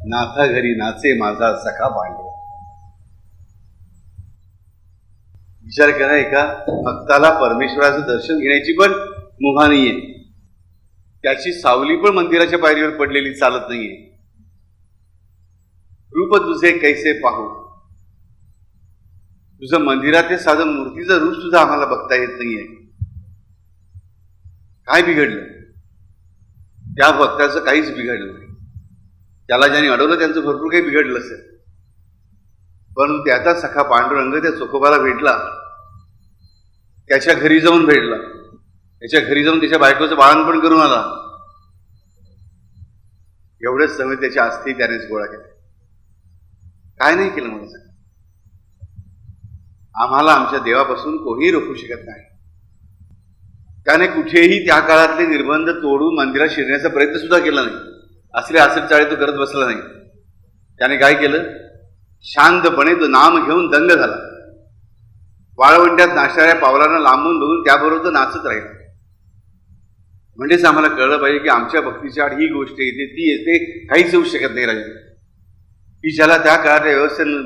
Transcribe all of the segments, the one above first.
नाथा घरी नाचे माझा सखा पांडुरंग. विचार करा, एका भक्ताला परमेश्वराचं दर्शन घेण्याची पण मुभा नाहीये. त्याची सावली पण मंदिराच्या पायरीवर पडलेली चालत नाहीये. रूप तुझे कैसे पाहू, तुझं मंदिरात साधं मूर्तीचं रूप सुद्धा आम्हाला बघता येत नाहीये. काय बिघडलं? त्या भक्ताचं काहीच बिघडलं नाही. त्याला ज्यांनी अडवलं त्यांचं भरपूर काही बिघडलं असेल, पण त्याचा सखा पांडुरंग त्या चोखोबाला भेटला. त्याच्या घरी जाऊन भेटला. त्याच्या घरी जाऊन त्याच्या बायकोचं बाळणपण करून आला. एवढेच समय त्याच्या अस्थी त्यानेच गोळा केला. काय नाही केलं मला सांगा. आम्हाला आमच्या देवापासून कोणीही रोखू शकत नाही. त्याने कुठेही त्या काळातले निर्बंध तोडून मंदिरात शिरण्याचा प्रयत्न सुद्धा केला नाही. असले आसट चाळे तो करत बसला नाही. त्याने काय केलं? शांतपणे तो नाम घेऊन दंग झाला. वाळवंट्यात नाचणाऱ्या पावलांना लांबून बघून त्याबरोबर तो नाचत राहिला. म्हणजेच आम्हाला कळलं पाहिजे की आमच्या भक्तीच्या आड ही गोष्ट येते, ती येते, काहीच येऊ शकत नाही राजे. की ज्याला त्या काळाच्या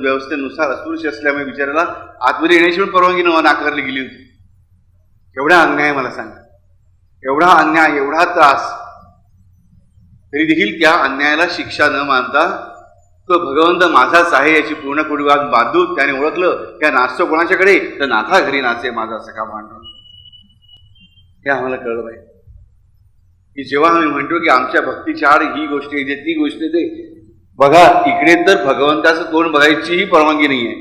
व्यवस्थेनुसार अस्पृश्य असल्यामुळे विचारायला आतमध्ये येण्याची पण परवानगी नाकारली गेली होती. एवढा अन्याय मला सांगा, एवढा अन्याय, एवढा त्रास, तरी देखील त्या अन्यायाला शिक्षा न मानता तो भगवंत माझाच आहे याची पूर्ण कुडीवाद बांधून त्याने ओळखलं. त्या नाचतो कोणाच्याकडे? तर नाथा घरी नाचे माझा सखा पांडुरंग. हे आम्हाला कळलं पाहिजे की जेव्हा आम्ही म्हणतो की आमच्या भक्तीच्या आड ही गोष्ट येते, ती गोष्ट येते, बघा इकडे तर भगवंताचं तोंड बघायचीही परवानगी नाहीये.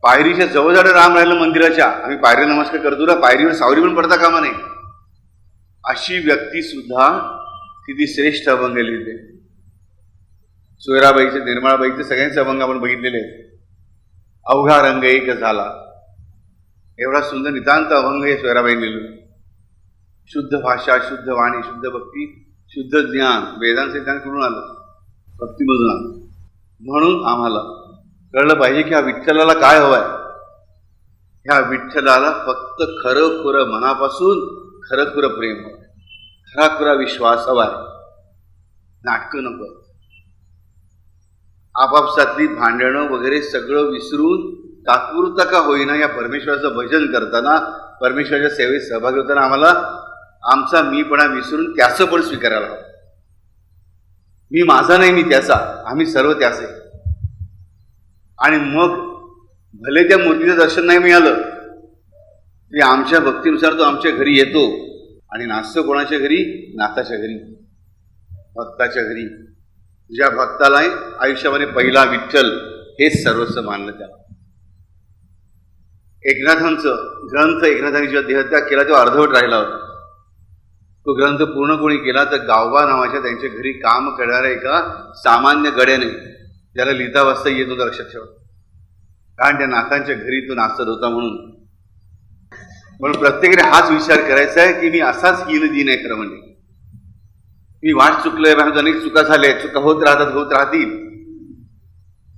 पायरीच्या जवळजवळ राम राहिलं मंदिराच्या. आम्ही पायरी नमस्कार करतो ना, पायरीवर सावरी पण पडता कामा नाही. अशी व्यक्ती सुद्धा किती श्रेष्ठ अभंग लिहिते. सोयराबाईचे, निर्मळाबाईचे, सगळ्यांचे अभंग आपण बघितलेले आहेत. अवघा रंग एक झाला, एवढा सुंदर नितांत अभंग हे सोयराबाईंनी लिहिलं. शुद्ध भाषा, शुद्ध वाणी, शुद्ध भक्ती, शुद्ध ज्ञान, वेदांचं ज्ञान कुठून आलं? भक्तीमधून आलं. म्हणून आम्हाला कळलं पाहिजे की ह्या विठ्ठलाला काय हवंय. ह्या विठ्ठलाला फक्त खरं खुरं मनापासून खरं खुरं प्रेम हवंय, खरा खुरा विश्वास हवाय. नाटकं नको. आपापसातली भांडणं वगैरे सगळं विसरून तात्पुरता का होईना या परमेश्वराचं भजन करताना, परमेश्वराच्या सेवेत सहभागी होताना आम्हाला आमचा मीपणा विसरून त्याचं पण स्वीकारायला हवं. मी माझा नाही, मी त्याचा, आम्ही सर्व त्याचे. आणि मग भले त्या मूर्तीचं दर्शन नाही मिळालं तरी आमच्या भक्तीनुसार तो आमच्या घरी येतो. आणि नाचतो कोणाच्या घरी? नाथाच्या घरी, भक्ताच्या घरी. ज्या भक्ताला आयुष्यामध्ये पहिला विठ्ठल हेच सर्वस्व मानलं. त्याला एकनाथांचं ग्रंथ, एकनाथांनी जेव्हा देहत्याग केला तेव्हा अर्धवट राहिला होता. तो ग्रंथ पूर्ण कोणी केला तर गावबा नावाच्या त्यांच्या घरी काम करणाऱ्या एका सामान्य गड्याने, ज्याला लिहिता वाचता येत होतं, लक्षात ठेवा. कारण त्या नाथांच्या घरी तो नाचत होता. म्हणून प्रत्येकाने हाच विचार करायचा आहे की मी असाच हीन दिन आहे. खरं म्हणजे मी वाट चुकलोय, माझ्या अनेक चुका झाल्या, चुका होत राहतात, होत राहतील.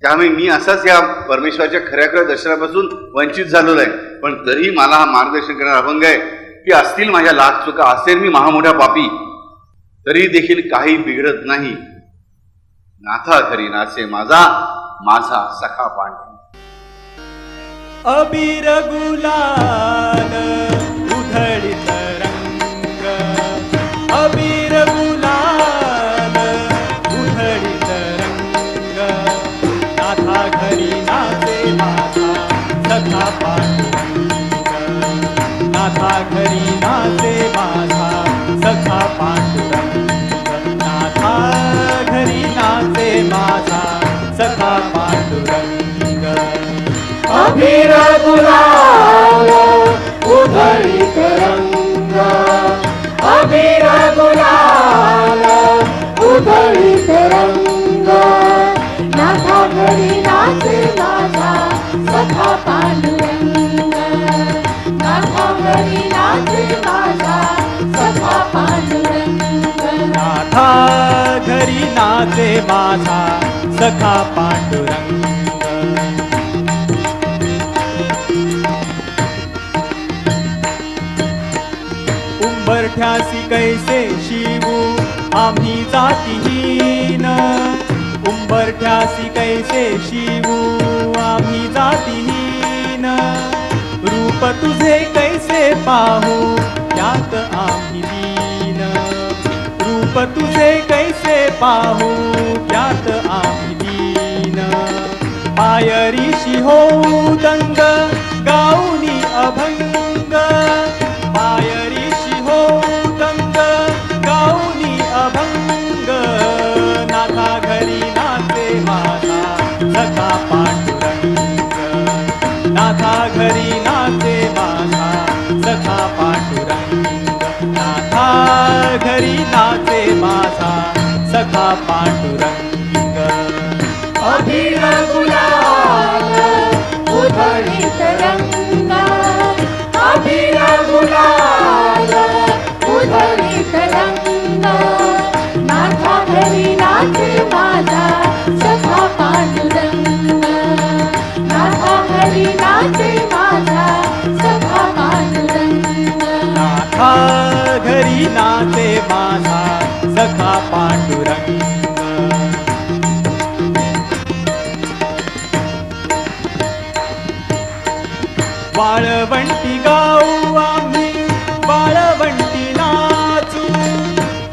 त्यामुळे मी असाच या परमेश्वराच्या खऱ्या खऱ्या दर्शनापासून वंचित झालेलो आहे. पण तरीही मला हा मार्गदर्शन करणारा अभंग आहे की असतील माझ्या लाख चुका, असेल मी महामोठा पापी, तरी देखील काही बिघडत नाही. नाथा घरी नाचे माझा माझा सखा पांडुरंग. अबीर गुलाल उधळीत रंग, अबीर गुलाल उधळीत रंग, नाथा घरी नाचे माझा सखा पांडुरंग, नाथा घरी नाचे माझा सखा पांडुरंग, नाथा घरी नाचे माझा सखा पांडुरंग. अबीर गुलाल उधळीत रंग, अबीर गुलाल उधळीत रंग, नाथा घरी नाचे माझा सखा पांडुरंग, नाथा घरी नाचे माझा सखा पांडुरंग, नाथा घरी नाचे माझा सखा पांडुरंग. उंबरठ्यासी कैसे शिवू आम्ही जातीहीन, उंबरठ्यासी कैसे शिवू आम्ही जातीहीन, रूप तुझे कैसे पाहू त्यात आम्ही दीन, रूप तुझे कैसे पाहू त्यात आम्ही दीन. पायरीशी होऊ दंग गाऊनी अभंग, पायरीशी होऊ दंग गाऊनी अभंग. नाथा घरी नाचे माझा सखा पांडुरंग, नाथा घरी नाचे माझा सखा पांडुरंग, नाथा घरी नाचे माझा सखा पांडुरंग. अबीर गुलाल उधळीत रंग, अबीर गुलाल उधळीत रंग. नाथा घरी नाचे माझा सखा पांडुरंग, नाथा घरी नाचे माझा सखा पांडुरंग. नाथा घरी नाचे माझा सखा पांडुरंग. वाळवंटी गाऊ आम्ही वाळवंटी नाचू,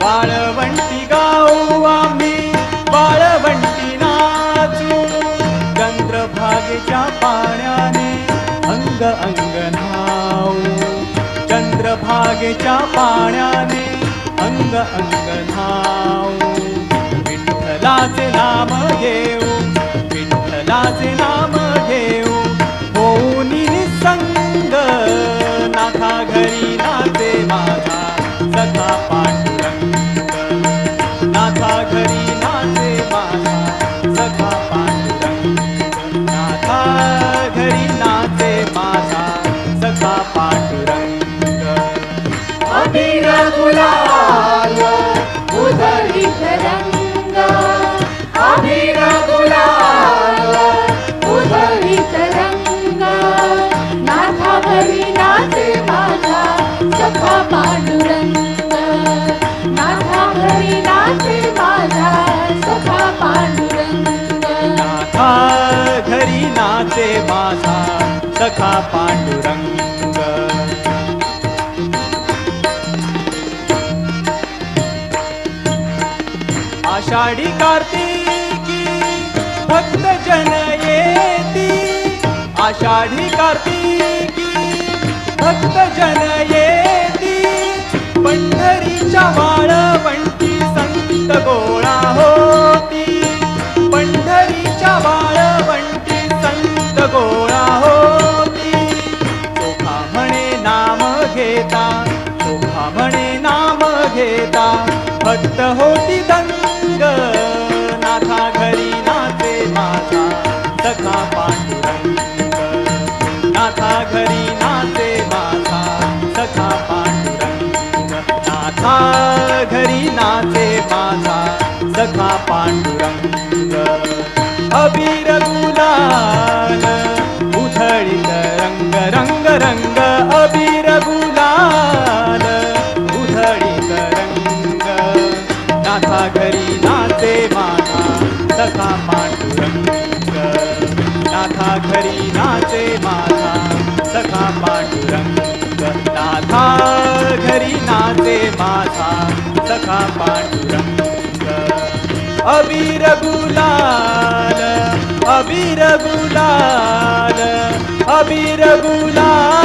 वाळवंटी गाऊ आम्ही वाळवंटी नाचू. चंद्रभागेच्या पाण्याने अंग अंग न्हाऊ, चंद्रभागेच्या पाण्याने अंग अंग न्हाऊ. विठ्ठलाचे नाम घेऊ, विठ्ठलाचे नाम घेऊ होऊन निसंग. नाथा घरी नाचे माझा सखा पांडुरंग, नाथा घरी नाचे माझा सखा पांडुरंग, नाथा घरी नाचे माझा सखा पांडुरंग. अबीर गुलाल उधळीत रंग, अबीर गुलाल उधळीत रंग. नाथा घरी नाचे माझा सखा पांडुरंग, नाथा घरी नाचे माझा सखा पांडुरंग. नाथा घरी नाचे माझा सखा पांडुरंग. आषाढी कार्तिकी भक्त जन येती, आषाढी कार्तिकी भक्त जन येती. पंढरीच्या वाळवंटी संत गोळा होती, पंढरीच्या वाळवंटी संत गोळा होती. चोखा म्हणे नाम घेता, चोखा म्हणे नाम घेता भक्त होती दंग. नाथा घरी नाचे माझा सखा पांडुरंग, नाथा घरी नाचे माझा सखा पांडुरंग, नाथा घरी नाचे माझा सखा पांडुरंग. अबीर गुलाल उधळीत रंग रंग रंग, अबीर गुलाल उधळीत रंग. नाथा घरी नाचे माझा सखा पांडुरंग, नाथा घरी नाचे माझा सखा पांडुरंग, नाथा घरी नाचे माझा सखा पांडुरंग. अबीर गुलाल, अबीर गुलाल, अबीर गुलाल